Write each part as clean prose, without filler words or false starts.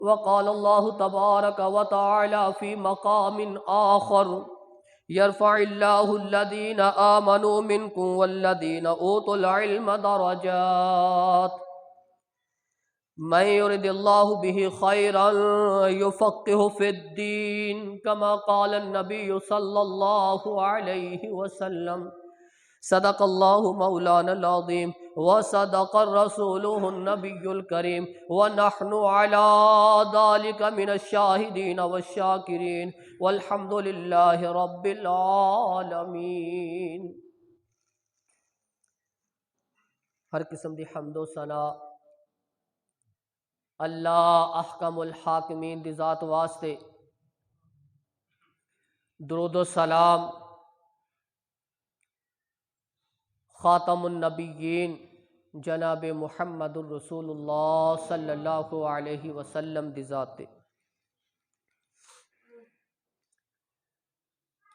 وقال الله تبارك وتعالى في مقام آخر يرفع الله الذين آمنوا منكم والذين أوتوا العلم درجات من يرد الله به خيرا يفقه في الدين كما قال النبي صلى الله عليه وسلم صدق الله مولانا العظيم وصدق رسوله النبي الكريم ونحن على ذلك من الشاهدين والشاكرين والحمد لله رب العالمين۔ ہر قسم دی حمد و ثنا اللہ احکم الحاکمین دی ذات واسطے، درود و سلام خاتم النبیین جناب محمد الرسول اللہ صلی اللہ علیہ وسلم دی ذات تے۔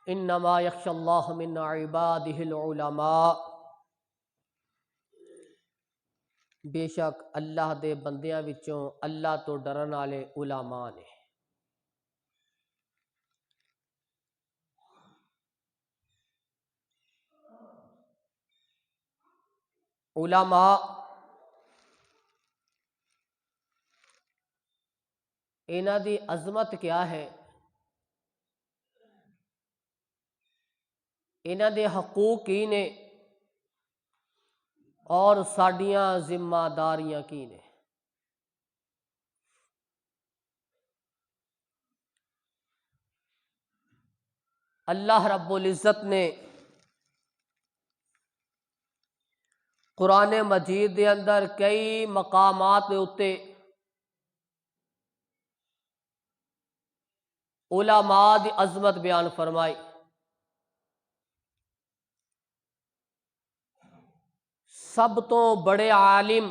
انما یخشی اللہ من عبادہ العلماء، بے شک اللہ دے بندیاں وچوں اللہ تو ڈرن والے علماء نے۔ علماء انہاں دی عظمت کیا ہے، انہاں دے حقوق کی نے اور ساڈیاں ذمہ داریاں کی نے۔ اللہ رب العزت نے قرآن مجید دے اندر کئی مقامات دے اتے علماء دی عظمت بیان فرمائی۔ سب تو بڑے عالم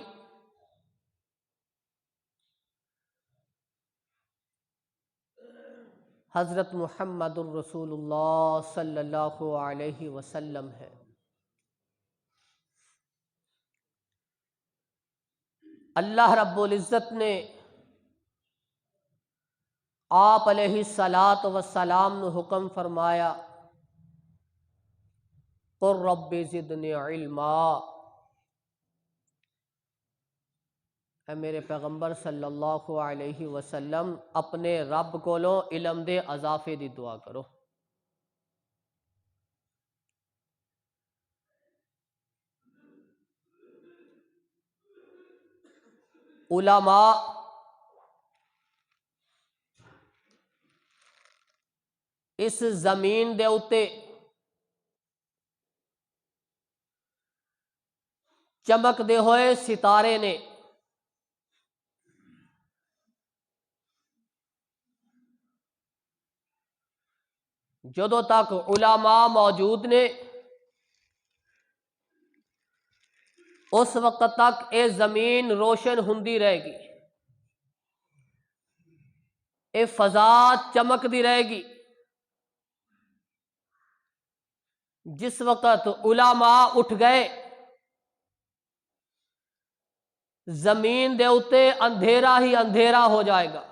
حضرت محمد الرسول اللہ صلی اللہ علیہ وسلم ہے۔ اللہ رب العزت نے آپ علیہ الصلاۃ والسلام نے حکم فرمایا قل رب زدنی علما، اے میرے پیغمبر صلی اللہ علیہ وسلم اپنے رب کولوں علم دے اضافے دی دعا کرو۔ علماء اس زمین دے اتے چمک دے ہوئے ستارے نے۔ جدوں تک علماء موجود نے اس وقت تک اے زمین روشن ہوندی رہے گی، اے فضا چمکدی رہے گی۔ جس وقت علماء اٹھ گئے زمین دے اتے اندھیرا ہی اندھیرا ہو جائے گا،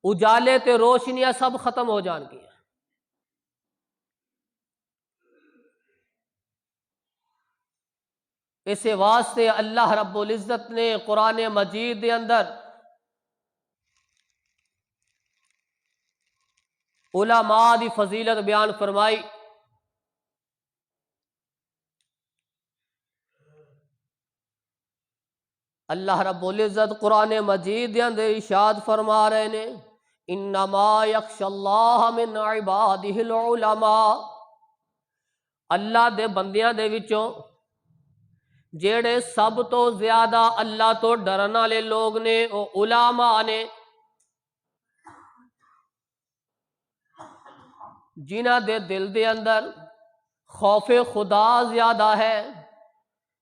اجالے تے روشنیاں سب ختم ہو جان گی۔ اس واسطے اللہ رب العزت نے قرآن مجید دے اندر علماء دی فضیلت بیان فرمائی۔ اللہ رب العزت قرآن مجید دے اندر ارشاد فرما رہے نے انما یخشی اللہ من عبادہ العلماء، اللہ دے بندیاں دے وچوں جیڑے سب تو زیادہ اللہ تو ڈرن والے لوگ نے وہ علماء نے، جنہ دے دل دے اندر خوف خدا زیادہ ہے،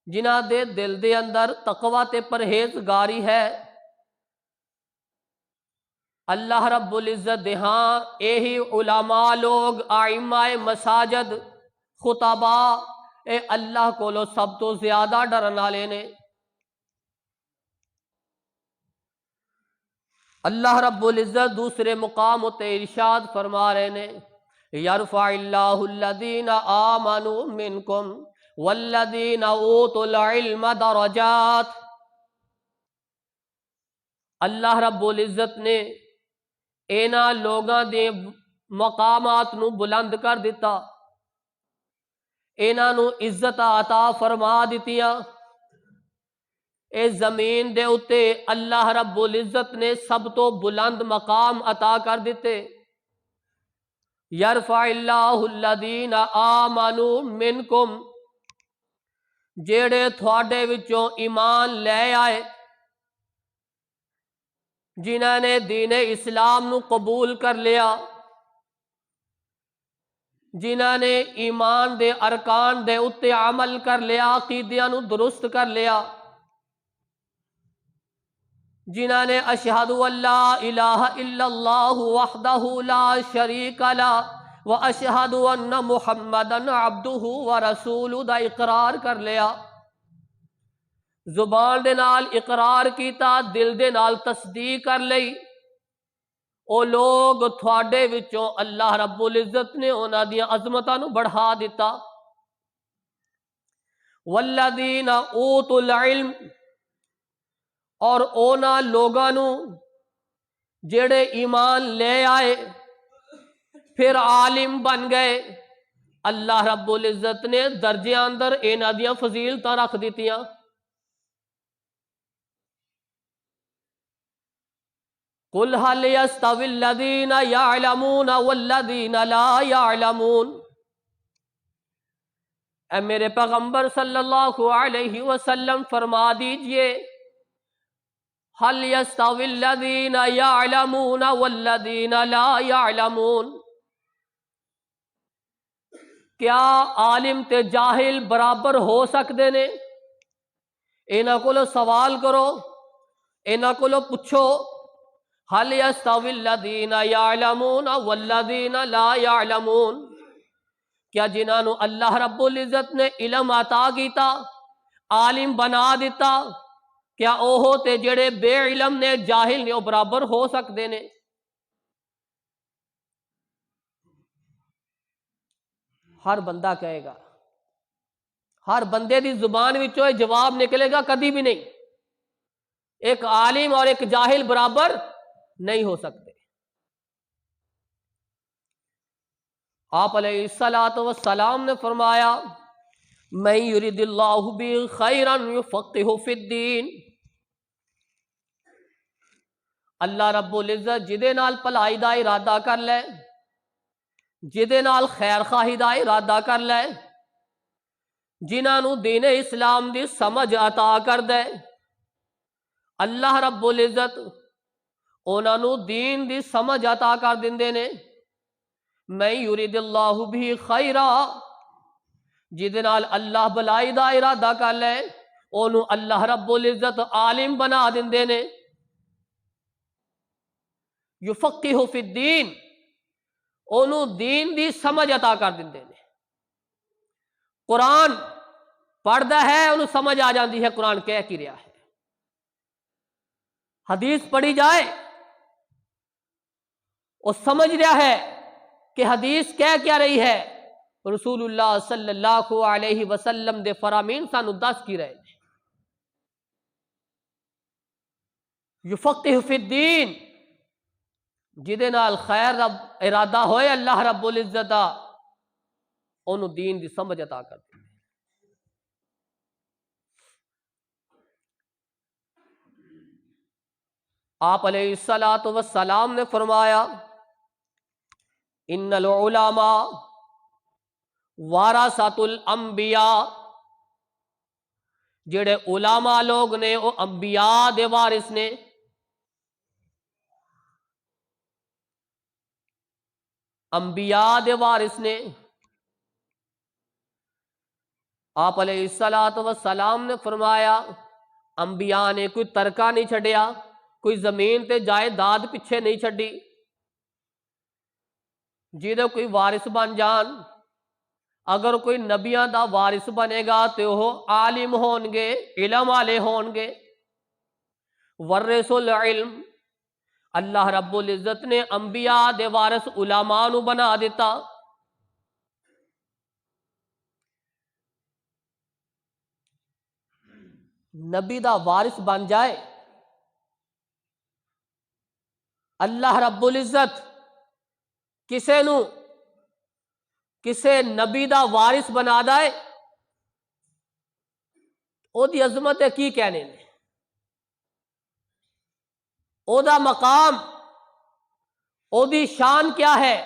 جنہ دے دل دے اندر تقوی تے پرہیزگاری ہے۔ اللہ رب العزت دے ہاں یہی علماء لوگ ائمہ مساجد خطبا اے اللہ کولو سب تو زیادہ ڈرن والے نے۔ اللہ رب العزت دوسرے مقام تے ارشاد فرما رہے نے یرفع اللہ الذین آمنوا منکم والذین اوتوا العلم درجات۔ اللہ رب العزت نے اینا لوگاں دے مقامات نو بلند کر دیتا، اینا نو عزت عطا فرما دیتیاں۔ اے زمین دے اتے اللہ رب العزت نے سب تو بلند مقام عطا کر دیتے۔ یرفع اللہ الذین آمنوا منکم، جیڑے تھوڑے وچوں ایمان لے آئے، جنہاں نے دین اسلام نو قبول کر لیا، جنہاں نے ایمان دے ارکان دے اتے عمل کر لیا، عقیدیاں نو درست کر لیا، جنہاں نے اشہد ان لا الہ الا اللہ وحدہ لا شریک لہ واشہد ان محمدا عبدہ ورسولہ دا اقرار کر لیا، زبان دے نال اقرار کیتا، دل دے نال تصدیق کر لئی، او لوگ تھوڑے وچوں اللہ رب العزت نے انہاں دیاں عظمتاں نو بڑھا دیتا۔ والذین اوتوا العلم، اور اونا لوگاں نو جڑے ایمان لے آئے پھر عالم بن گئے، اللہ رب العزت نے درجیاں اندر انہاں دیاں فضیلتاں رکھ دیتیاں۔ قل هل يستوي الذين يعلمون والذين لا يعلمون، اے میرے پیغمبر صلی اللہ علیہ وسلم فرما دیجئے هل يستوي الذين يعلمون والذين لا يعلمون، کیا عالم تے جاہل برابر ہو سکتے نے؟ انہاں کولو سوال کرو، انہاں کولو پوچھو، هل يستوي الذين يعلمون والذين لا يعلمون، کیا جنہاں نو اللہ رب العزت نے علم عطا کیتا، عالم بنا دیتا، کیا او ہوتے جڑے بے علم نے، جاہل نے، او برابر ہو سکتے نے؟ ہر بندہ کہے گا، ہر بندے دی زبان وچوں یہ جواب نکلے گا کدی بھی نہیں، ایک عالم اور ایک جاہل برابر نہیں ہو سکتے۔ آپ علیہ السلام نے فرمایا من یرید اللہ بہ خیرا یفقہہ فی الدین، اللہ رب العزت جدے نال بھلائی دا ارادہ کر لے، جدے نال خیر خواہی دا ارادہ کر لے، جنہاں نو دین اسلام دی سمجھ عطا کر دے، اللہ رب العزت انہاں نو دین دی سمجھ عطا کر دیندے نے۔ من یرید اللہ بہ خیرا، جدے نال اللہ بھلائی دا ارادہ کر لے، اونوں اللہ رب العزت عالم بنا دیندے نے۔ یفقہ فی الدین، اونوں دین دی سمجھ عطا کر دیندے نے۔ قرآن پڑھدا ہے، انہوں سمجھ آ جاندی ہے قرآن کہہ کی رہا ہے، حدیث پڑھی جائے وہ سمجھ رہا ہے کہ حدیث کہہ کیا رہی ہے، رسول اللہ صلی اللہ علیہ وسلم دے فرامین سانو دس کی رہے ہیں۔ یفقہ فی الدین، جدے نال خیر رب ارادہ ہوئے اللہ رب العزت دا، انہوں دین دی سمجھ عطا کر دی۔ آپ علیہ السلام نے فرمایا ان العلماء ورثۃ الانبیاء، جڑے علماء لوگ نے وہ انبیاء دے وارث نے۔ انبیاء دے وارث نے۔ آپ علیہ السلام نے فرمایا انبیاء نے کوئی ترکہ نہیں چھڈیا، کوئی زمین تے جائیداد پیچھے نہیں چھڈی، جدے کوئی وارث بن جان۔ اگر کوئی نبیاں دا وارث بنے گا تو وہ عالم ہون گے، علم والے ہون گے۔ ورثوا العلم، اللہ رب العزت نے انبیاء دے وارث علماء نو بنا دیتا۔ نبی دا وارث بن جائے، اللہ رب العزت کسے نبی دا وارث بنا دائے، او دی عظمت کی کہنے نے، او دا مقام، او دی شان کیا ہے۔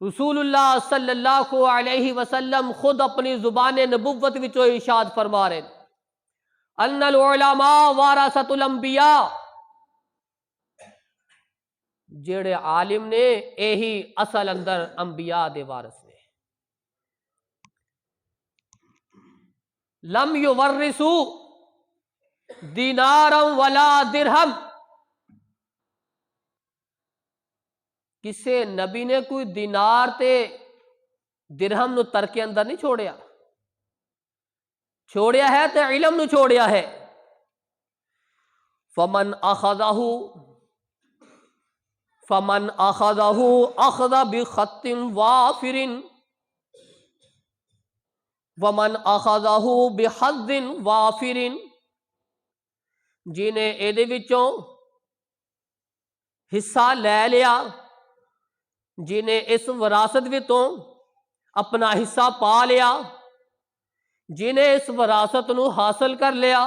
رسول اللہ صلی اللہ علیہ وسلم خود اپنی زبان نبوت وچوں ارشاد فرما رہے ہیں، ان العلماء ورثۃ الانبیاء، جڑے عالم نے یہی اصل اندر انبیاء دے وارث نے۔ لم یورثوا دینارا ولا درہم، کسے نبی نے کوئی دینار تے درہم نو ترکے اندر نہیں چھوڑیا ہے تے علم نو چھوڑیا ہے۔ فمن اخذہ اخذ بخط وافر ومن اخذہ بحظ وافر، جنہیں ایدے وچوں حصہ لے لیا، جنہیں اس وراثت وچوں اپنا حصہ پا لیا، جنہیں اس وراثت نو حاصل کر لیا،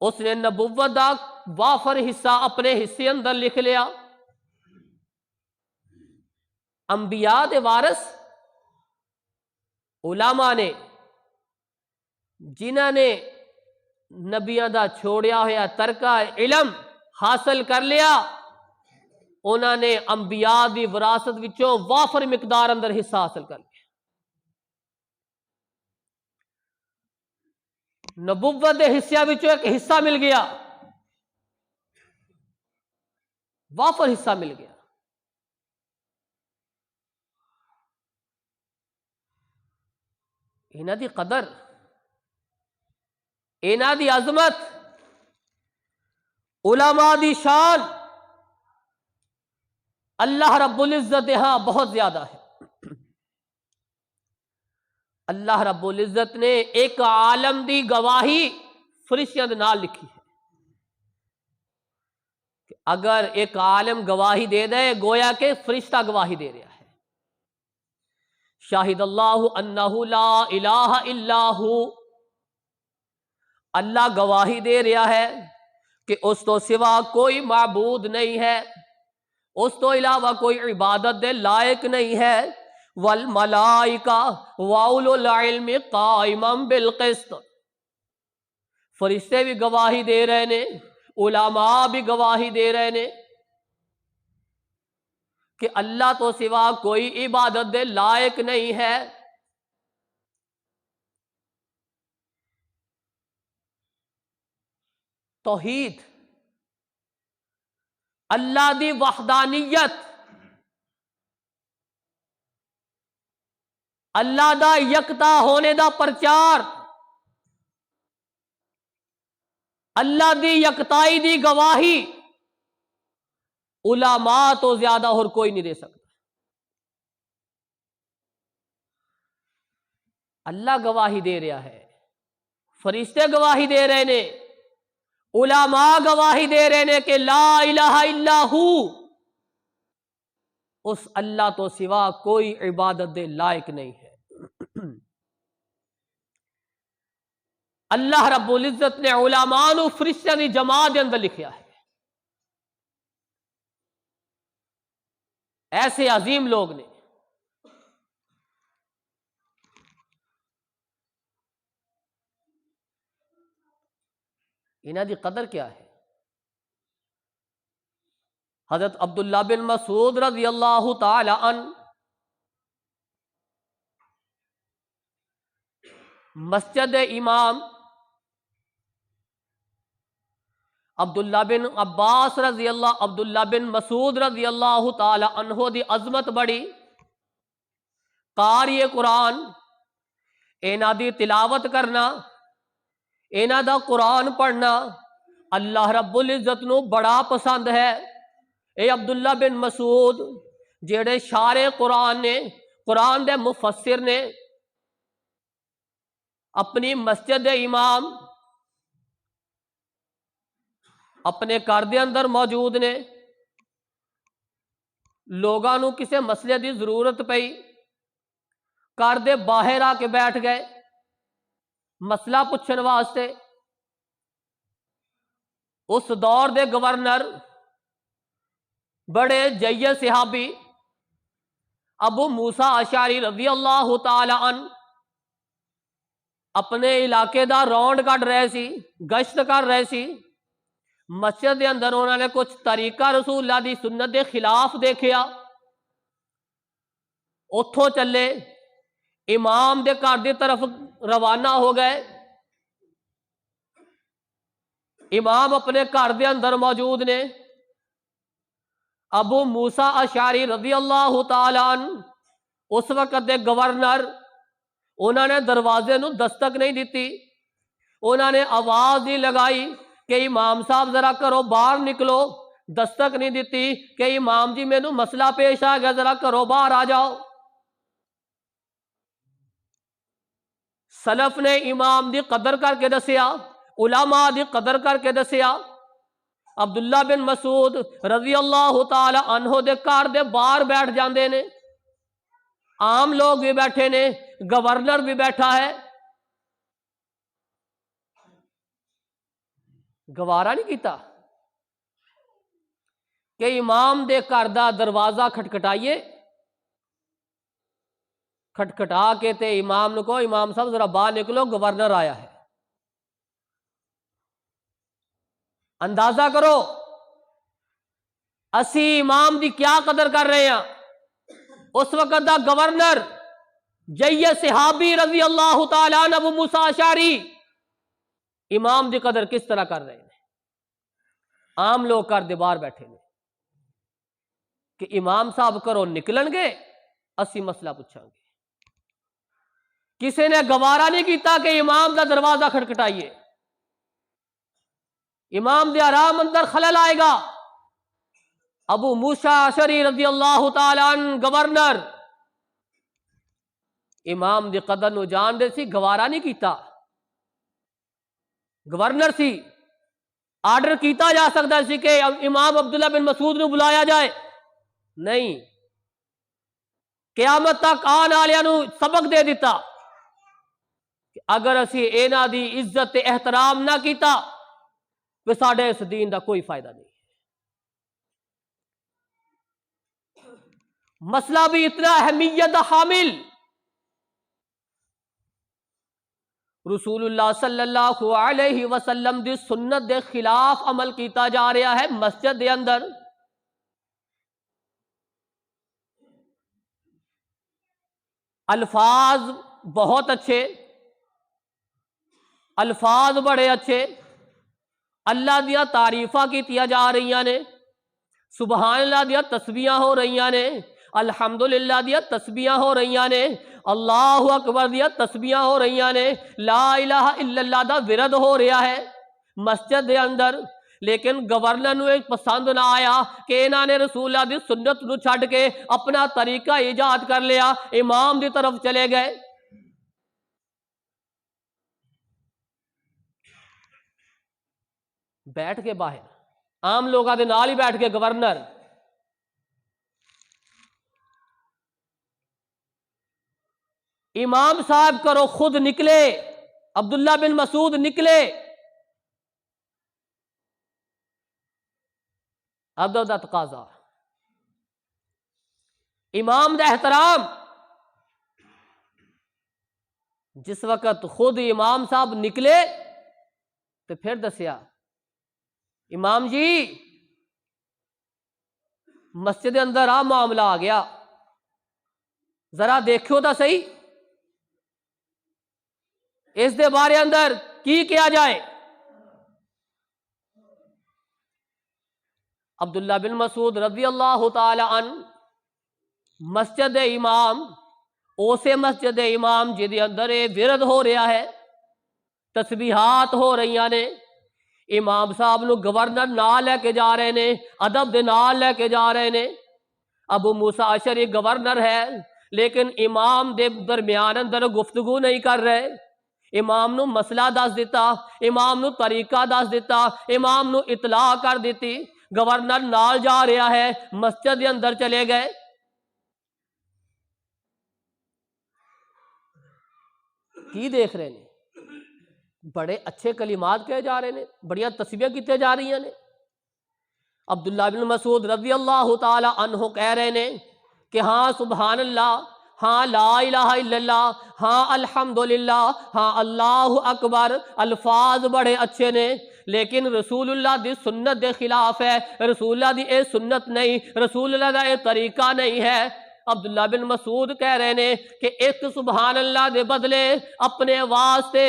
اس نے نبوت دا وافر حصہ اپنے حصے اندر لکھ لیا۔ انبیاء دے وارث علماء نے، جنہاں نے نبیاں دا چھوڑیا ہوا ترکہ علم حاصل کر لیا، انہاں نے انبیاء دی وراثت وچوں وافر مقدار اندر حصہ حاصل کر لیا۔ نبوت دے حصے وچوں ایک حصہ مل گیا، وافر حصہ مل گیا۔ انہاں دی قدر، انہاں دی عظمت، علماء دی شان اللہ رب العزت ہاں بہت زیادہ ہے۔ اللہ رب العزت نے ایک عالم دی گواہی فرشتیاں دے نال لکھی ہے کہ اگر ایک عالم گواہی دے دے گویا کہ فرشتہ گواہی دے رہا ہے۔ شاہد اللہ انہ لا الہ الا ہو، اللہ گواہی دے رہا ہے کہ اس تو سوا کوئی معبود نہیں ہے، اس تو علاوہ کوئی عبادت دے لائق نہیں ہے۔ والملائکہ واولو العلم قائما بالقسط، فرشتے بھی گواہی دے رہے نے، علماء بھی گواہی دے رہے نے کہ اللہ تو سوا کوئی عبادت دے لائق نہیں ہے۔ توحید، اللہ دی وحدانیت، اللہ دا یکتا ہونے دا پرچار، اللہ دی یکتائی دی گواہی علماء تو زیادہ اور کوئی نہیں دے سکتا۔ اللہ گواہی دے رہا ہے، فرشتے گواہی دے رہے نے، علماء گواہی دے رہے نے کہ لا الہ الا ہو، اس اللہ تو سوا کوئی عبادت دے لائق نہیں ہے۔ اللہ رب العزت نے علماء نو فرشتیاں دی جماعت دے اندر لکھیا ہے۔ ایسے عظیم لوگ نے، انہاں دی قدر کیا ہے۔ حضرت عبداللہ بن مسعود رضی اللہ تعالی عنہ مسجد امام عبداللہ بن عباس رضی اللہ، عبداللہ بن مسعود رضی اللہ تعالی عنہ دی عظمت بڑی، قاری قرآن، انہاں دی تلاوت کرنا، انہاں دا قرآن پڑھنا اللہ رب العزت نو بڑا پسند ہے۔ اے عبداللہ بن مسعود جڑے شارع قرآن نے، قرآن دے مفسر نے، اپنی مسجد دے امام، اپنے گھر دے اندر موجود نے، لوگاں نو کسے مسئلے دی ضرورت پئی، گھر دے باہر آ کے بیٹھ گئے مسئلہ پوچھن واسطے۔ اس دور دے گورنر بڑے جید صحابی ابو موسیٰ اشعری رضی اللہ تعالی عنہ اپنے علاقے دا رونڈ کر رہے سی، گشت کر رہے سی۔ مسجد دے اندر انہوں نے کچھ طریقہ رسول اللہ دی سنت دے خلاف دیکھیا، اتھوں چلے امام دے گھر دی طرف روانہ ہو گئے۔ امام اپنے گھر دے اندر موجود نے، ابو موسیٰ اشعری رضی اللہ تعالی عنہ اس وقت دے گورنر، انہوں نے دروازے نو دستک نہیں دیتی، انہوں نے آواز نہیں لگائی کہ امام صاحب ذرا کرو باہر نکلو، دستک نہیں دیتی کہ امام جی مینوں مسئلہ پیش آ گیا ذرا کرو باہر آ جاؤ۔ سلف نے امام دی قدر کر کے دسیا، علماء دی قدر کر کے دسیا۔ عبداللہ بن مسعود رضی اللہ تعالی عنہ دے گھر دے باہر بیٹھ جاندے نے، عام لوگ بھی بیٹھے نے، گورنر بھی بیٹھا ہے، گوارا نہیں کیتا کہ امام دے گھر دا دروازہ کھٹکھٹائیے، کھٹکھٹا کے تے امام نو کہو امام صاحب ذرا باہر نکلو گورنر آیا ہے۔ اندازہ کرو اسی امام دی کیا قدر کر رہے ہیں۔ اس وقت دا گورنر جید صحابی رضی اللہ تعالی عنہ ابو موسیٰ اشعری امام دی قدر کس طرح کر رہے ہیں۔ عام لوگ کر دے باہر بیٹھے نے کہ امام صاحب کرو نکلن گے اسی مسئلہ پوچھاں گے۔ کسی نے گوارا نہیں کیتا کہ امام دا دروازہ کھٹکھٹائیے، امام دے آرام اندر خلل آئے گا۔ ابو موسیٰ اشعری رضی اللہ تعالی عنہ گورنر امام دی قدر نو جان دے سی، گوارا نہیں کیتا۔ گورنر سی، آرڈر کیتا جا سکتا سی کہ امام عبداللہ بن مسعود نو بلایا جائے، نہیں، قیامت تک آن والےاں نو سبق دے دیتا کہ اگر اسی انہاں دی عزت تے احترام نہ کیتا تو ساڈے اس دین دا کوئی فائدہ نہیں۔ مسئلہ بھی اتنا اہمیت دا حامل، رسول اللہ صلی اللہ علیہ وسلم دی سنت دے خلاف عمل کیتا جا رہا ہے مسجد دے اندر۔ الفاظ بہت اچھے، الفاظ بڑے اچھے، اللہ دیا تعریفاں کیتیا جا رہی نے، سبحان اللہ دیا تسبیحاں ہو رہی نے، الحمدللہ دیا تسبیحاں ہو رہی نے، اللہ اکبر دیا تسبیحاں ہو رہی نے، لا الہ الا اللہ دا ورد ہو رہا ہے مسجد دے اندر۔ لیکن گورنر نو پسند نہ آیا کہ انہاں نے رسول اللہ دی سنت نو چھڈ کے اپنا طریقہ ایجاد کر لیا، امام دی طرف چلے گئے۔ بیٹھ کے باہر عام لوگاں دے نال ہی بیٹھ کے گورنر امام صاحب کرو خود نکلے، عبداللہ بن مسعود نکلے، ادب دا تقاضا، امام دا احترام۔ جس وقت خود امام صاحب نکلے تو پھر دسیا امام جی مسجد اندر آ معاملہ آ گیا، ذرا دیکھو تو صحیح اس دے بارے اندر کی کیا جائے۔ عبداللہ بن مسعود رضی اللہ تعالی عنہ مسجد امام، اسے مسجد امام جدے اندر ورد ہو رہا ہے، تسبیحات ہو رہی نے، امام صاحب نو گورنر نال لے کے جا رہے نے، ادب دے نال لے کے جا رہے نے۔ ابو موسیٰ اشعری گورنر ہے لیکن امام دے درمیان اندر گفتگو نہیں کر رہے، امام نو مسئلہ دس دیتا، امام نو طریقہ دس دیتا، امام نو اطلاع کر دیتی۔ گورنر نال جا رہا ہے، مسجد دے اندر چلے گئے، کی دیکھ رہے ہیں؟ بڑے اچھے کلمات کہے جا رہے ہیں، بڑیاں تسبیحاں کیتے جا رہی ہیں۔ عبداللہ بن مسعود رضی اللہ تعالی عنہ کہہ رہے ہیں کہ ہاں سبحان اللہ، ہاں لا الہ الا اللہ، ہاں الحمدللہ، ہاں اللہ اکبر، الفاظ بڑے اچھے نے، لیکن رسول اللہ دی سنت دے خلاف ہے، رسول اللہ دی اے سنت نہیں، رسول اللہ دا اے طریقہ نہیں ہے۔ عبداللہ بن مسعود کہہ رہے ہیں کہ ایک سبحان اللہ دے بدلے اپنے واسطے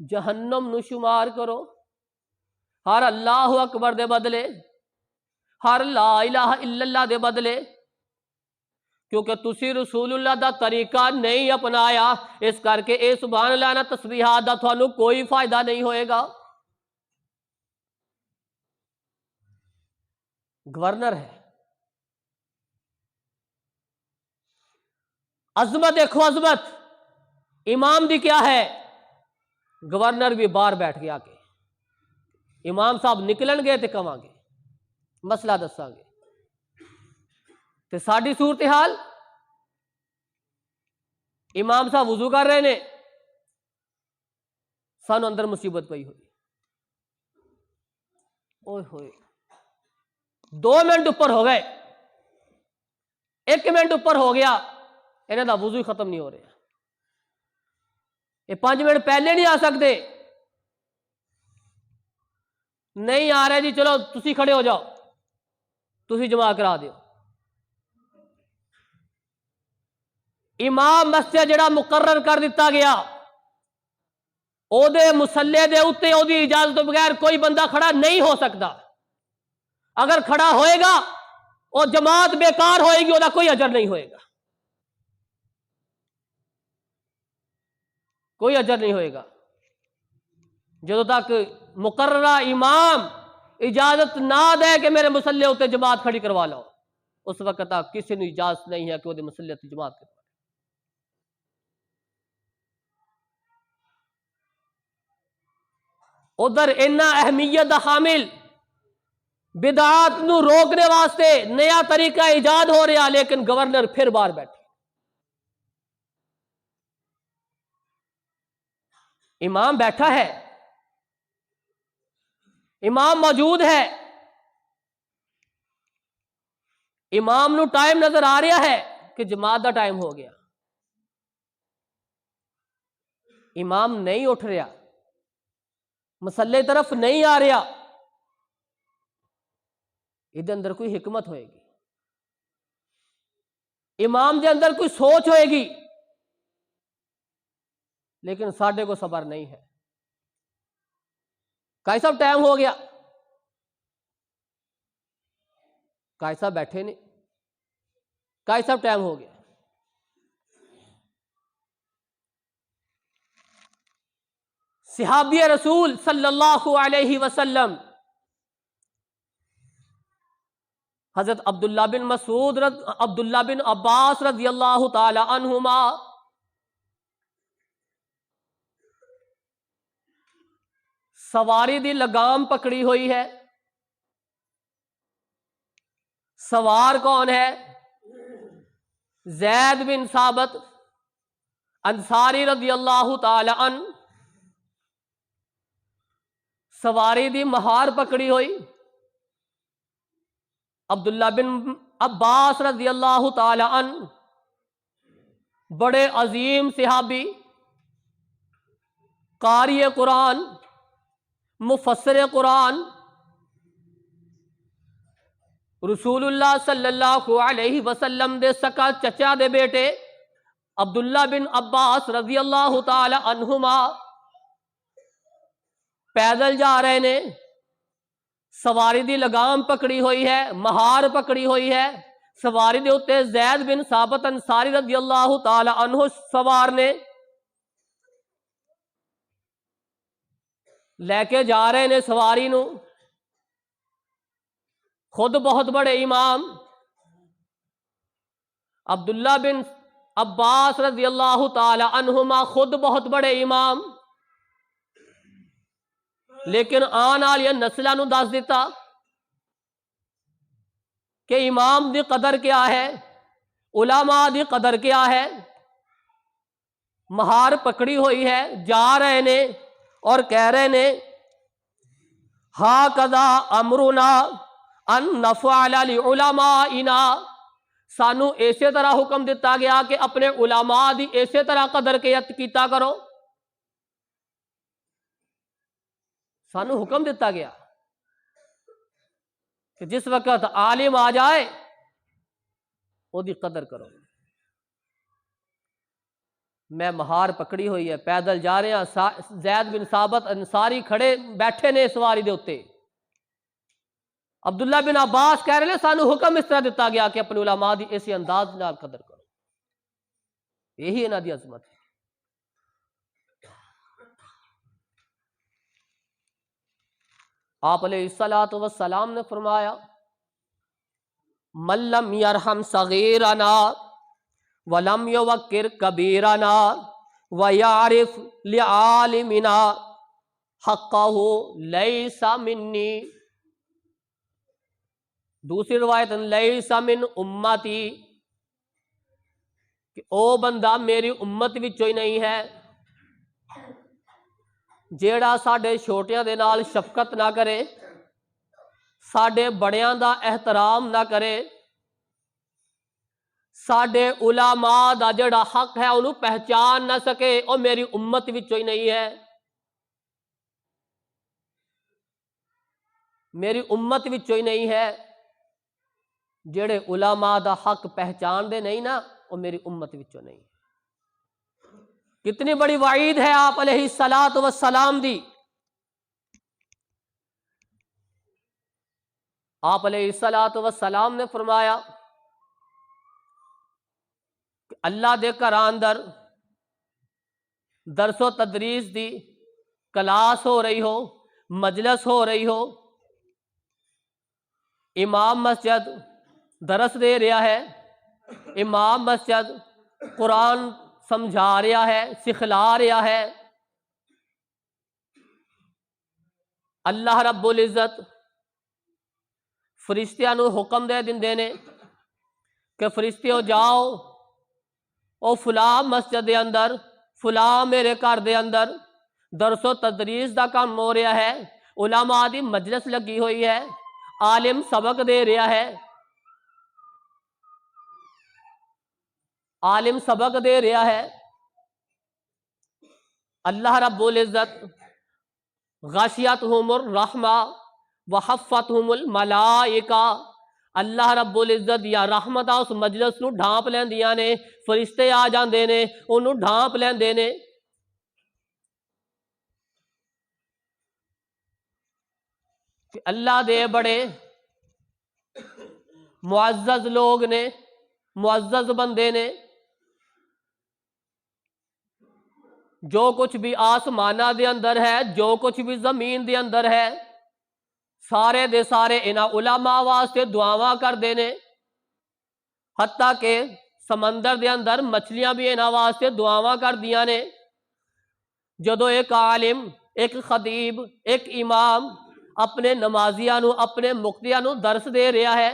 جہنم نو شمار کرو، ہر اللہ اکبر دے بدلے، ہر لا الہ الا اللہ دے بدلے، کیونکہ تسی رسول اللہ دا طریقہ نہیں اپنایا، اس کر کے اے سبحان اللہ نا تسبیحات دا تھانوں کوئی فائدہ نہیں ہوئے گا۔ گورنر ہے، عظمت دیکھو، عظمت امام دی کیا ہے؟ گورنر بھی باہر بیٹھ گیا کہ امام صاحب نکلن گے تے کواں گے، مسئلہ دساں گے، تے ساڈی صورتحال امام صاحب وضو کر رہے نے، سانو اندر مصیبت پئی ہوئی، اوئے ہوئے 2 منٹ اوپر ہو گئے، 1 منٹ اوپر ہو گیا، انہاں دا وضو ہی ختم نہیں ہو رہا، یہ 5 منٹ پہلے نہیں آ سکتے، نہیں آ رہے جی چلو تسی کھڑے ہو جاؤ، تسی جمع کرا دیو۔ امام مسجد جڑا مقرر کر دیتا گیا، او دے مسلے دے اوتے او دی اجازت بغیر کوئی بندہ کھڑا نہیں ہو سکتا، اگر کھڑا ہوئے گا وہ جماعت بیکار ہوئے گی، وہ کوئی اجر نہیں ہوئے گا، کوئی اجر نہیں ہوئے گا۔ جدوں تک مقررہ امام اجازت نہ دے کہ میرے مسلے اتنے جماعت کھڑی کروا لو، اس وقت تک کسی نے اجازت نہیں ہے کہ وہ مسلے تے جماعت کروا لو۔ ادھر اینا اہمیت دا حامل بدعات نو روکنے واسطے نیا طریقہ ایجاد ہو رہا، لیکن گورنر پھر باہر بیٹھے، امام بیٹھا ہے، امام موجود ہے، امام نو ٹائم نظر آ رہا ہے کہ جماعت دا ٹائم ہو گیا، امام نہیں اٹھ رہا، مسلے طرف نہیں آ رہا، ادھر اندر کوئی حکمت ہوئے گی، امام دے اندر کوئی سوچ ہوئے گی، لیکن ساڈے کو صبر نہیں ہے۔ قائد صاحب ٹائم ہو گیا، قائد صاحب بیٹھے نہیں، قائد صاحب ٹائم ہو گیا، صحابی رسول صلی اللہ علیہ وسلم حضرت عبداللہ بن مسعود عبداللہ بن عباس رضی اللہ تعالی عنہما سواری دی لگام پکڑی ہوئی ہے، سوار کون ہے؟ زید بن ثابت انصاری رضی اللہ تعالی عنہ، سواری دی مہار پکڑی ہوئی، عبداللہ بن عباس رضی اللہ تعالی عنہ بڑے عظیم صحابی، قاری قرآن، مفسر قرآن، رسول اللہ صلی اللہ علیہ وسلم دے سکا چچا دے بیٹے عبداللہ بن عباس رضی اللہ تعالی عنہما پیدل جا رہے نے، سواری دی لگام پکڑی ہوئی ہے، مہار پکڑی ہوئی ہے، سواری دے اتے زید بن ثابت انصاری رضی اللہ تعالی عنہ سوار نے، لے کے جا رہے نے سواری نو، خود بہت بڑے امام عبداللہ بن عباس رضی اللہ تعالی عنہما خود بہت بڑے امام، لیکن آن والی نسلاں نو دس دیتا کہ امام دی قدر کیا ہے، علماء دی قدر کیا ہے۔ مہار پکڑی ہوئی ہے، جا رہے نے اور کہہ رہے نے ہاکذا امرنا ان نفعل لعلمائنا، سانو اسی طرح حکم دیتا گیا کہ اپنے علماء دی اسی طرح قدر کیتا کرو، سانو حکم دیتا گیا کہ جس وقت عالم آ جائے وہ دی قدر کرو۔ میں مہار پکڑی ہوئی ہے، پیدل جا رہے ہیں، زید بن ثابت انصاری کھڑے بیٹھے نے سواری دے اوتے، عبداللہ بن عباس کہہ رہے ہیں سانو حکم اس طرح دیتا گیا کہ اپنے علماء دی اسی انداز نال قدر کرو، یہی انہاں دی عظمت ہے۔ آپ علیہ الصلوۃ والسلام نے فرمایا من لم یرحم صغیرنا ولم یوقر کبیرنا ویعرف لعالمنا حقہ لیس منی، دوسری روایت لیس من امتی، کہ او بندہ میری امت وچوں ہی نہیں ہے جیڑا ساڈے چھوٹیاں دے نال شفقت نہ کرے، ساڈے بڑیاں دا احترام نہ کرے، ساڈے علماء دا جڑا حق ہے انہوں پہچان نہ سکے، او میری امت وچوں ہی نہیں ہے۔ میری امت وچوں ہی نہیں ہے، جڑے علماء دا حق پہچان دے نہیں نا، وہ میری امت وچوں نہیں۔ کتنی بڑی وعید ہے آپ علیہ الصلوۃ والسلام دی۔ آپ علیہ الصلوۃ والسلام نے فرمایا کہ اللہ دے گھراں اندر درس و تدریس دی کلاس ہو رہی ہو، مجلس ہو رہی ہو، امام مسجد درس دے رہا ہے، امام مسجد قرآن سمجھا رہا ہے، سکھلا رہا ہے، اللہ رب العزت فرشتیاں نو حکم دے دیندے نے کہ فرشتیو جاؤ او فلاں مسجد دے اندر، فلاں میرے گھر دے اندر درس و تدریس دا کام ہو رہا ہے، علماء دی مجلس لگی ہوئی ہے، عالم سبق دے رہا ہے، عالم سبق دے رہا ہے۔ اللہ رب العزت غشیتہم الرحمہ وحفتہم الملائکہ، اللہ رب العزت یا رحمت اس مجلس نو ڈھانپ لیندیاں نے، فرشتے آ جاندے نے انہوں ڈھانپ لیندے نے۔ کہ اللہ دے بڑے معزز لوگ نے، معزز بندے نے، جو کچھ بھی آسمانہ دے اندر ہے، جو کچھ بھی زمین دے اندر ہے، سارے دے سارے انہاں علماء واسطے دعاواں کر دینے، حتیٰ کہ سمندر دے اندر مچھلیاں بھی انہاں واسطے دعاواں کر دیاں نے۔ جدو ایک عالم، ایک خطیب، ایک امام اپنے نمازیاں نو، اپنے مقتدیاں نو درس دے رہا ہے،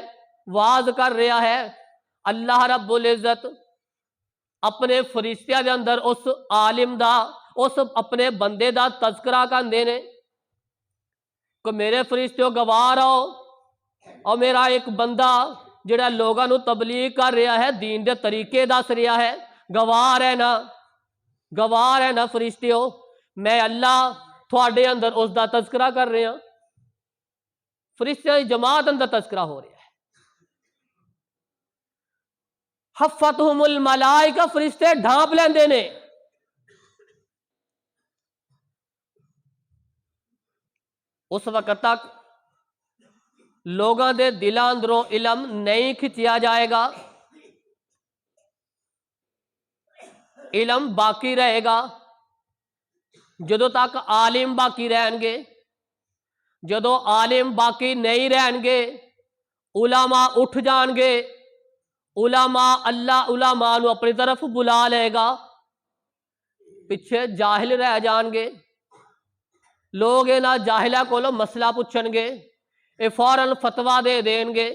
واز کر رہا ہے، اللہ رب العزت اپنے فرشتیاں دے اندر اس عالم دا، اس اپنے بندے دا تذکرہ کردے نے کہ میرے فرشتیوں گواہ رہو، اور میرا ایک بندہ جڑا لوگاں نو تبلیغ کر رہا ہے، دین دے طریقے دس رہا ہے، گواہ رہنا، گواہ رہنا فرشتیوں، میں اللہ تھوڑے اندر اس دا تذکرہ کر رہا، فرشتیاں دی جماعت اندر تذکرہ ہو رہا ہے۔ حفتہم الملائکہ، فرشتے ڈھانپ لیندے نے۔ اس وقت تک لوگاں دے دلاں اندروں علم نہیں کھچیا جائے گا، علم باقی رہے گا، جدوں تک عالم باقی رہن گے، جدوں عالم باقی نہیں رہن گے علماء اٹھ جان گے، علماء اللہ علماء نو اپنی طرف بلا لے گا، پیچھے جاہل رہ جان گے، لوگ انہاں جاہلاں کولوں مسئلہ پوچھن گے، اے فوراً فتویٰ دے دین گے۔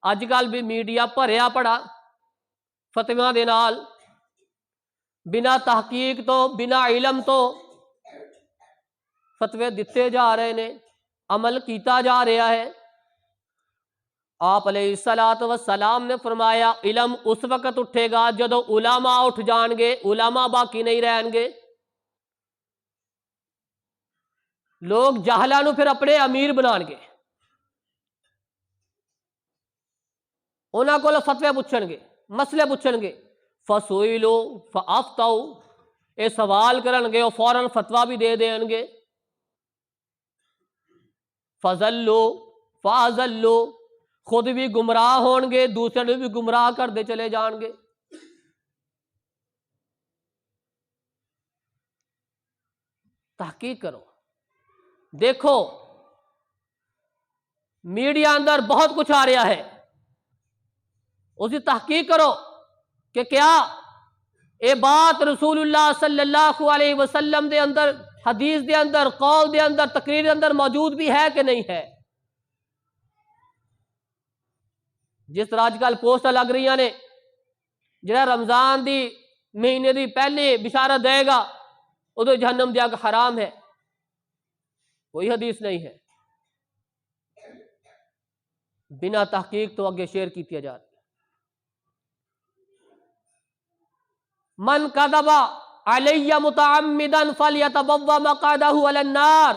اج کل بھی میڈیا بھریا پڑا فتویٰ دے نال، بنا تحقیق تو بنا علم تو فتوے دتے جا رہے نے، عمل کیتا جا رہا ہے۔ آپ علیہ الصلوۃ والسلام نے فرمایا علم اس وقت اٹھے گا جدو علماء اٹھ جان گے، علماء باقی نہیں رہن گے۔ لوگ جاہلاں نو پھر اپنے امیر بنان گے، انہاں کولوں فتوے پوچھن گے، مسئلے پوچھن گے، فسئلوا فافتوا، اے سوال کرن گے اور فوراً فتویٰ بھی دے دین گے۔ فضلوا فاضلوا، خود بھی گمراہ ہون گے، دوسرے نو بھی گمراہ کرتے چلے جان گے۔ تحقیق کرو، دیکھو میڈیا اندر بہت کچھ آ رہا ہے، اس کی تحقیق کرو کہ کیا اے بات رسول اللہ صلی اللہ علیہ وسلم دے اندر، حدیث دے اندر، قول دے اندر، تقریر دے اندر موجود بھی ہے کہ نہیں ہے۔ جس طرح اج کل پوسٹاں لگ رہی نے، جڑا رمضان دی مہینے دی پہلی بشارت دے گا ادو جہنم دی اگ حرام ہے، کوئی حدیث نہیں ہے، بنا تحقیق تو اگے شیئر کیتی جا رہی۔ من کذب علی متعمدا فلیتبوأ مقعدہ علی النار،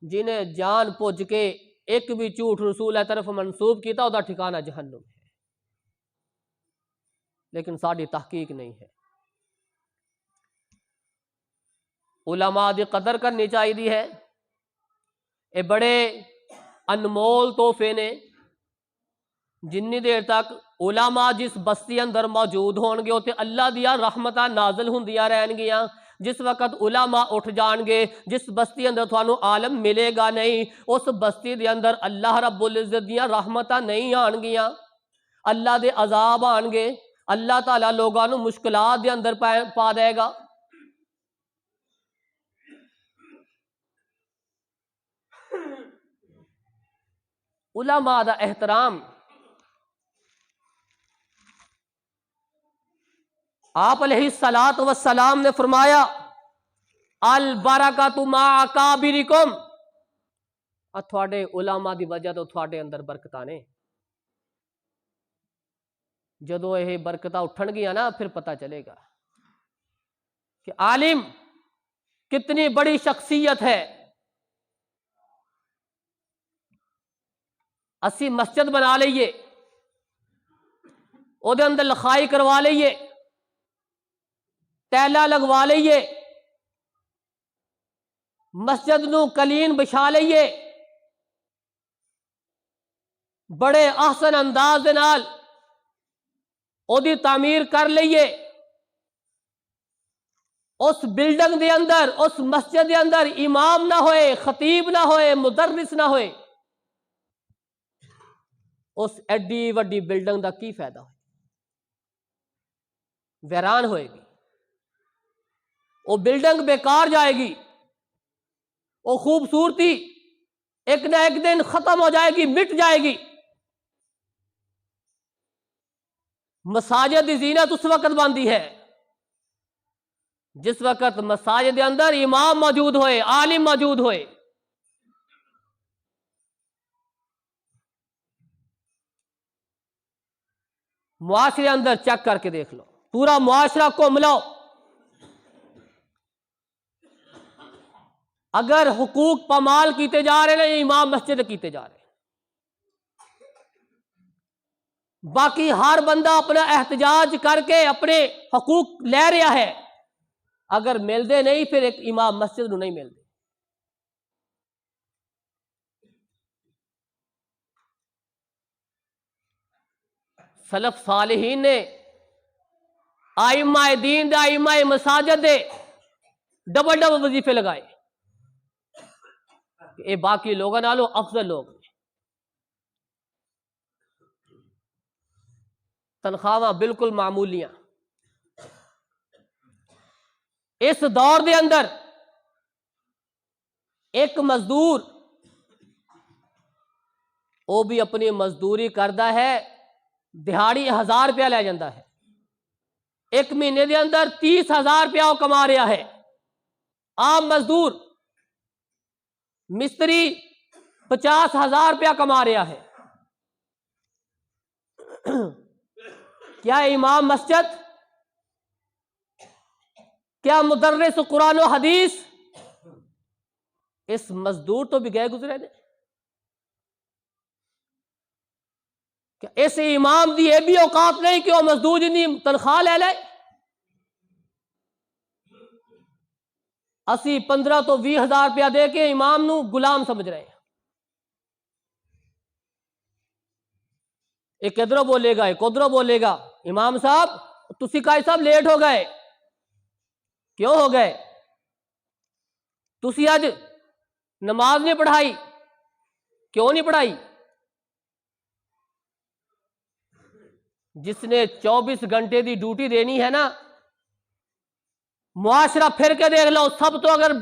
جنہیں جان بوجھ کے ایک بھی جھوٹ رسول طرف منسوب کیتا وہ ٹھکانہ جہنم ہے، لیکن ساری تحقیق نہیں ہے۔ علماء دی قدر کرنی چاہیے ہے، یہ بڑے انمول تحفے نے، جنی دیر تک علماء جس بستی اندر موجود ہون گے اوتے اللہ دیا رحمتاں نازل ہوندیاں رہن گیاں۔ جس وقت علماء اٹھ جان گے، جس بستی اندر تھانوں عالم ملے گا نہیں، اس بستی دے اندر اللہ رب العزت دیاں رحمتاں نہیں آن گیاں، اللہ دے عذاب آن گے، اللہ تعالیٰ لوگاں نو مشکلات دے اندر پا دے گا۔ علماء دا احترام، آپ علیہ الصلوۃ والسلام نے فرمایا البرکۃ مع اکابرکم، تھوڑے علماء دی وجہ تو تھوڑے اندر برکتاں نے، جدو یہ برکتاں اٹھن گیا نا پھر پتہ چلے گا کہ عالم کتنی بڑی شخصیت ہے۔ اسی مسجد بنا لئیے، او دے اندر لکھائی کروا لئیے، ٹیلا لگوا لئیے، مسجد نو کلین بچھا لئیے، بڑے احسن انداز دے نال او دی تعمیر کر لئیے، اس بلڈنگ دے اندر، اس مسجد دے اندر امام نہ ہوئے، خطیب نہ ہوئے، مدرس نہ ہوئے، اس ایڈی وڈی بلڈنگ دا کی فائدہ ہوئے، ویران ہوئے گی، وہ بلڈنگ بیکار جائے گی، وہ خوبصورتی ایک نہ ایک دن ختم ہو جائے گی، مٹ جائے گی۔ مساجد دی زینت اس وقت باندھی ہے جس وقت مساجد دے اندر امام موجود ہوئے، عالم موجود ہوئے۔ معاشرے اندر چیک کر کے دیکھ لو، پورا معاشرہ گھوم لو، اگر حقوق پامال کیتے جا رہے ہیں امام مسجد کیتے جا رہے ہیں، باقی ہر بندہ اپنا احتجاج کر کے اپنے حقوق لے رہا ہے، اگر ملتے نہیں پھر ایک امام مسجد نو نہیں ملتے۔ سلف صالحین نے، ائمہ دین دے، ائمہ مساجد دے ڈبل ڈبل وظیفے لگائے کہ باقی لوگوں نالوں افضل لوگ نے. تنخواہ بالکل معمولیاں. اس دور دے اندر ایک مزدور وہ بھی اپنی مزدوری کرتا ہے، دہاڑی 1000 روپیہ لے جاتا ہے. ایک مہینے دے اندر 30,000 روپیہ وہ کما رہا ہے. عام مزدور مستری 50,000 روپیہ کما رہا ہے. کیا امام مسجد، کیا مدرس قرآن و حدیث اس مزدور تو بھی گئے گزرے نے؟ کیا اس امام دی یہ بھی اوقات نہیں کہ وہ مزدور جتنی تنخواہ لے لے؟ اسی 15 تو 20,000 روپیہ دے کے امام نو غلام سمجھ رہے ہیں. ایک ادھروں بولے گا ایک ادھروں بولے گا، امام صاحب تسی قائد صاحب لیٹ ہو گئے. کیوں ہو گئے؟ تسی آج نماز نہیں پڑھائی. کیوں نہیں پڑھائی؟ جس نے 24 گھنٹے دی ڈیوٹی دینی ہے نا، معاشرہ پھر کے دیکھ لو، سب تو اگر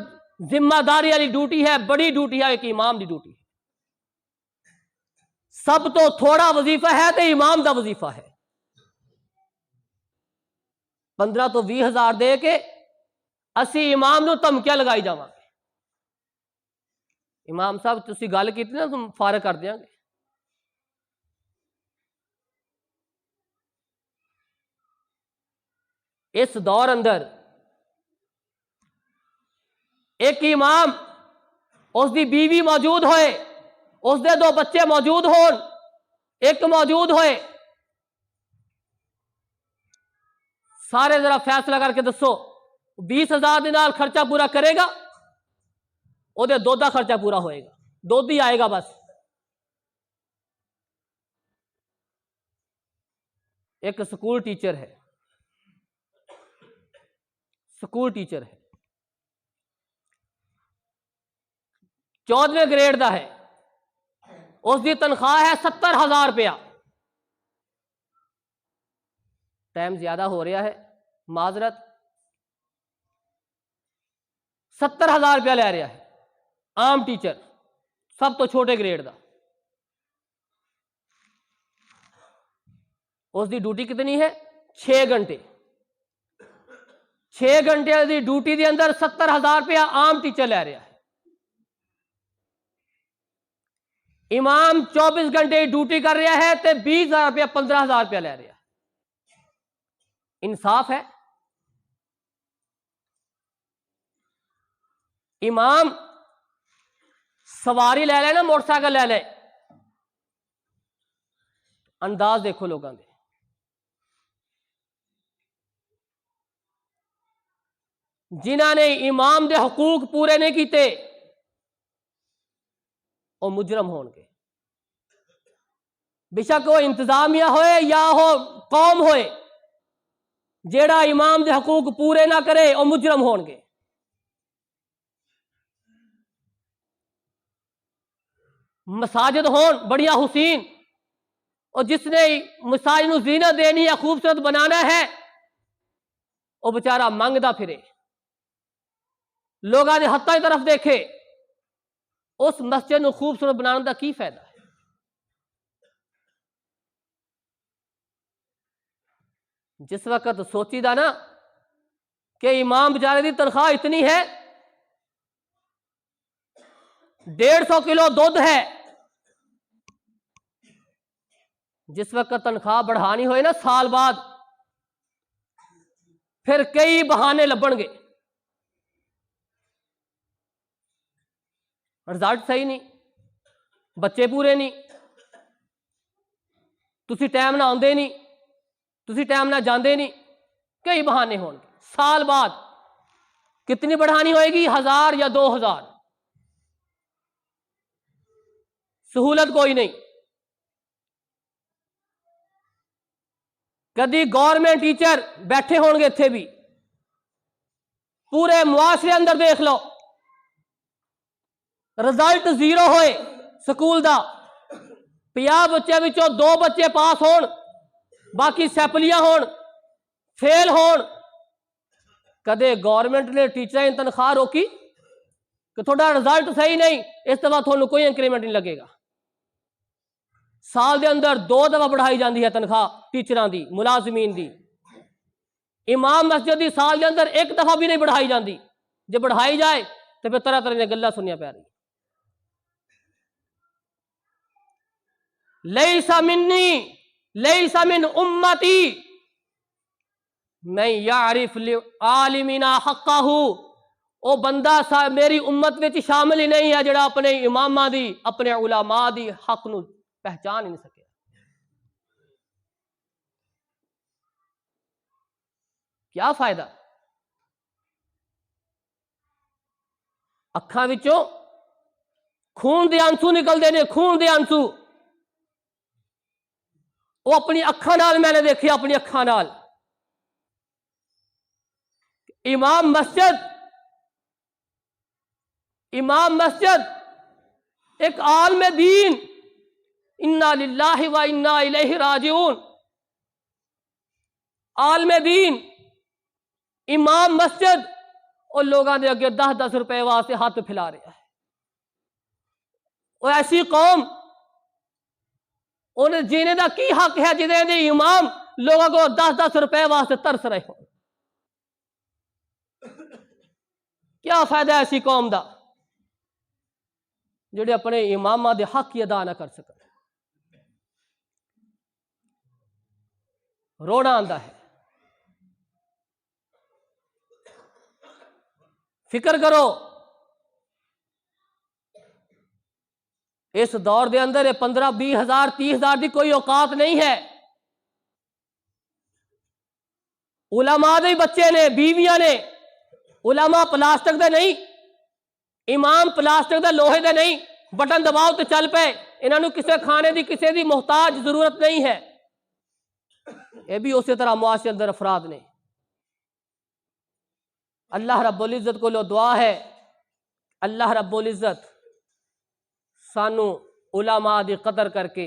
ذمہ داری والی ڈیوٹی ہے، بڑی ڈیوٹی ہے ایک امام دی ڈیوٹی. سب تو تھوڑا وظیفہ ہے تو امام دا وظیفہ ہے. 15 تو 20,000 دے کے اسی امام نو دھمکیاں لگائی جاواں گے. امام صاحب تسی گل کیتی نا، تم فارغ کر دیاں گے. اس دور اندر ایک امام، اس دی بیوی موجود ہوئے، اس دے 2 بچے موجود ہون، ایک موجود ہوئے، سارے ذرا فیصلہ کر کے دسو 20,000 دے نال خرچہ پورا کرے گا؟ وہ دے دودھ دا خرچہ پورا ہوئے گا، دودھ ہی آئے گا بس. ایک سکول ٹیچر ہے، سکول ٹیچر ہے، 14ویں گریڈ دا ہے، اس دی تنخواہ ہے 70,000 روپیہ. ٹائم زیادہ ہو رہا ہے، معذرت. 70,000 روپیہ لے رہا ہے عام ٹیچر، سب تو چھوٹے گریڈ دا. اس دی ڈیوٹی کتنی ہے؟ 6 گھنٹے. 6 گھنٹے دی ڈیوٹی دے اندر 70,000 روپیہ عام ٹیچر لے رہا ہے. امام 24 گھنٹے ڈیوٹی کر رہا ہے تے 20,000 روپیہ 15,000 روپیہ لے رہا ہے. انصاف ہے؟ امام سواری لے لے نا، موٹر سائیکل لے لے، انداز دیکھو لوگوں دے. جنہاں نے امام دے حقوق پورے نہیں کیتے وہ مجرم ہون گے. بے شک وہ انتظامیہ ہوئے یا ہو قوم ہوئے، جیڑا امام دے حقوق پورے نہ کرے وہ مجرم ہون گے. مساجد ہون بڑیاں حسین، اور جس نے مساجد نو زینت دینی ہے، خوبصورت بنانا ہے، وہ بچارہ منگدا پھرے، لوگاں دے ہتھاں کی طرف دیکھے. اس مسجد نو خوبصورت بنانے دا کی فائدہ ہے؟ جس وقت سوچی دا نا کہ امام بیچارے دی تنخواہ اتنی ہے، 150 کلو دودھ ہے، جس وقت تنخواہ بڑھانی ہوئے نا سال بعد، پھر کئی بہانے لبن گے. رزلٹ صحیح نہیں، بچے پورے نہیں، تسی ٹائم نہ آندے نہیں، تسی ٹائم نہ جاندے نہیں، کئی بہانے ہون گے. سال بعد کتنی بڑھانی ہوئے گی؟ 1,000 یا 2,000. سہولت کوئی نہیں. کدی گورنمنٹ ٹیچر بیٹھے ہون گے اتھے بھی، پورے معاشرے اندر دیکھ لو، رزلٹ زیرو ہوئے سکول دا، 50 بچے وچوں 2 بچے پاس ہون، باقی سیپلیاں ہون، فیل ہون۔ کدے گورنمنٹ نے ٹیچریں تنخواہ روکی کہ تھوڑا رزلٹ صحیح نہیں اس دفعہ تھوڑا کوئی انکریمنٹ نہیں لگے گا؟ سال دے اندر 2 دفعہ بڑھائی جاندی ہے تنخواہ ٹیچران دی، ملازمین دی۔ امام مسجد دی سال دے اندر 1 دفعہ بھی نہیں بڑھائی جاندی، جب بڑھائی جائے تو پھر طرح طرح نے گلہ سنیا پہ رہی۔ لیس منی لیس من امتی من یعرف لعالمنا حقہ، او بندہ میری امت وچ شامل ہی نہیں ہے جڑا اپنے اماماں دی، اپنے علماء دی حق نو پہچان ہی نہیں سکے۔ کیا فائدہ؟ اکھاں وچوں خون دے آنسو نکل دے نے، خون دے آنسو۔ وہ اپنی اکھاں نال میں نے دیکھی، اپنی اکھاں نال امام مسجد ایک عالم دین، انا للہ و انا الیہ راجعون، عالم دین امام مسجد، اور لوگاں دے اگے 10-10 روپے واسطے ہاتھ پھیلا رہا ہے۔ اور ایسی قوم انہیں جینے دا کی حق ہے جنہیں دے امام لوگوں کو 10-10 روپے واسطے ترس رہے ہوں؟ کیا فائدہ ایسی قوم دا جڑے اپنے امامہ دے حق کی ادا نہ کر سکن؟ رونا آندا ہے۔ فکر کرو اس دور دے اندر 15-20 ہزار 30 ہزار دی کوئی اوقات نہیں ہے۔ علماء دے بچے نے، بیویاں نے، علماء پلاسٹک دے نہیں، امام پلاسٹک دے لوہے دے نہیں، بٹن دباؤ تو چل پے، انہاں نو کسے کھانے دی کسے دی محتاج ضرورت نہیں ہے۔ یہ بھی اسی طرح معاشرے اندر افراد نے۔ اللہ رب العزت کو لو دعا ہے، اللہ رب العزت سانو علماء دی قدر کر کے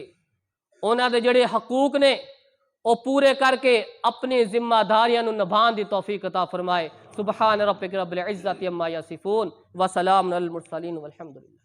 انہاں دے جڑے حقوق نے وہ پورے کر کے اپنی ذمہ داریاں نو نبھان دی توفیق عطا فرمائے۔ سبحان ربک رب العزت عما یصفون وسلام علی المرسلین والحمد للہ۔